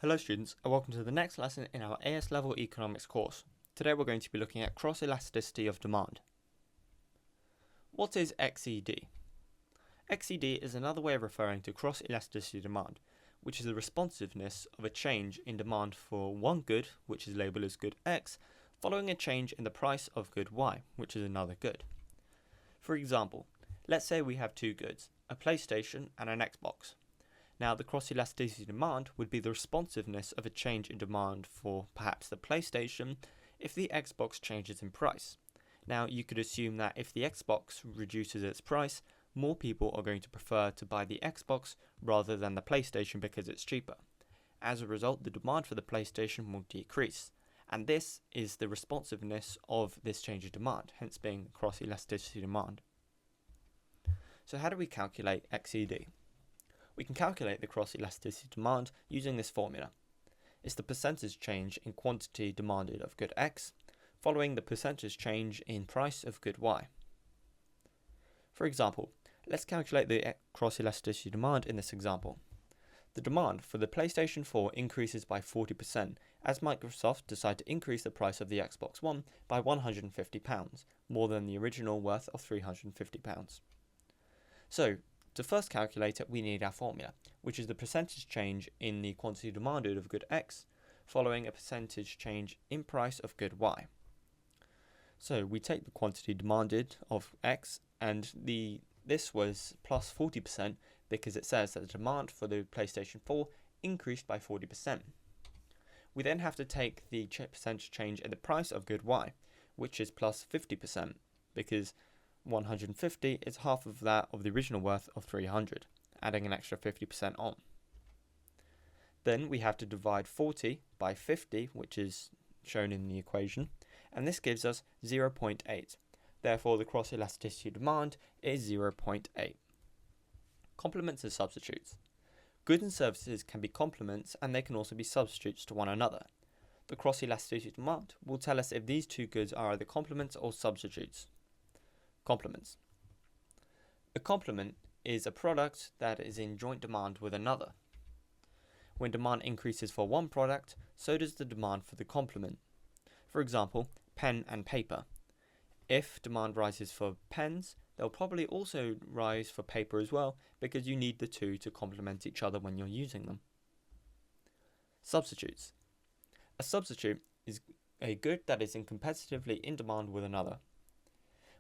Hello students, and welcome to the next lesson in our AS level economics course. Today we're going to be looking at cross-elasticity of demand. What is XED? XED is another way of referring to cross-elasticity demand, which is the responsiveness of a change in demand for one good, which is labelled as good X, following a change in the price of good Y, which is another good. For example, let's say we have two goods, a PlayStation and an Xbox. Now, the cross-elasticity demand would be the responsiveness of a change in demand for perhaps the PlayStation if the Xbox changes in price. Now, you could assume that if the Xbox reduces its price, more people are going to prefer to buy the Xbox rather than the PlayStation because it's cheaper. As a result, the demand for the PlayStation will decrease, and this is the responsiveness of this change of demand, hence being cross-elasticity demand. So how do we calculate XED? We can calculate the cross-elasticity demand using this formula. It's the percentage change in quantity demanded of good X, following the percentage change in price of good Y. For example, let's calculate the cross-elasticity demand in this example. The demand for the PlayStation 4 increases by 40% as Microsoft decide to increase the price of the Xbox One by £150, more than the original worth of £350. So, to first calculate it, we need our formula, which is the percentage change in the quantity demanded of good X, following a percentage change in price of good Y. So we take the quantity demanded of X, and this was plus 40% because it says that the demand for the PlayStation 4 increased by 40%. We then have to take the percentage change in the price of good Y, which is plus 50%, because 150 is half of that of the original worth of 300, adding an extra 50% on. Then we have to divide 40 by 50, which is shown in the equation, and this gives us 0.8. Therefore, the cross-elasticity demand is 0.8. Complements and substitutes. Goods and services can be complements, and they can also be substitutes to one another. The cross-elasticity demand will tell us if these two goods are either complements or substitutes. Complements. A complement is a product that is in joint demand with another. When demand increases for one product, so does the demand for the complement. For example, pen and paper. If demand rises for pens, they'll probably also rise for paper as well, because you need the two to complement each other when you're using them. Substitutes. A substitute is a good that is competitively in demand with another.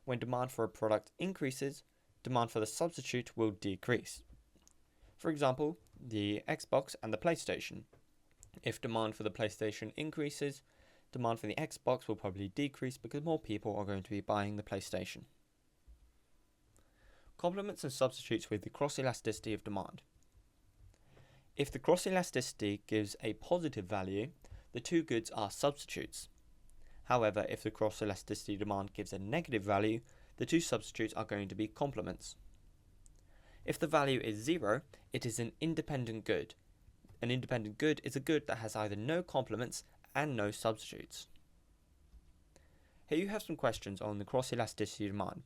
When demand for a product increases, demand for the substitute will decrease. For example, the Xbox and the PlayStation. If demand for the PlayStation increases, demand for the Xbox will probably decrease because more people are going to be buying the PlayStation. Complements and substitutes with the cross-elasticity of demand. If the cross-elasticity gives a positive value, the two goods are substitutes. However, if the cross-elasticity demand gives a negative value, the two substitutes are going to be complements. If the value is 0, it is an independent good. An independent good is a good that has either no complements and no substitutes. Here you have some questions on the cross-elasticity demand.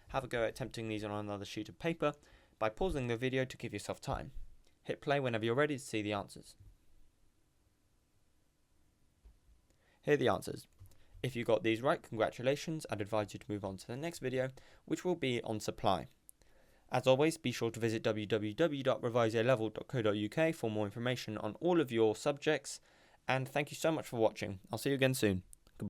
Have a go at attempting these on another sheet of paper by pausing the video to give yourself time. Hit play whenever you're ready to see the answers. Here are the answers. If you got these right, congratulations. I'd advise you to move on to the next video, which will be on supply. As always, be sure to visit www.revisealevel.co.uk for more information on all of your subjects, and thank you so much for watching. I'll see you again soon.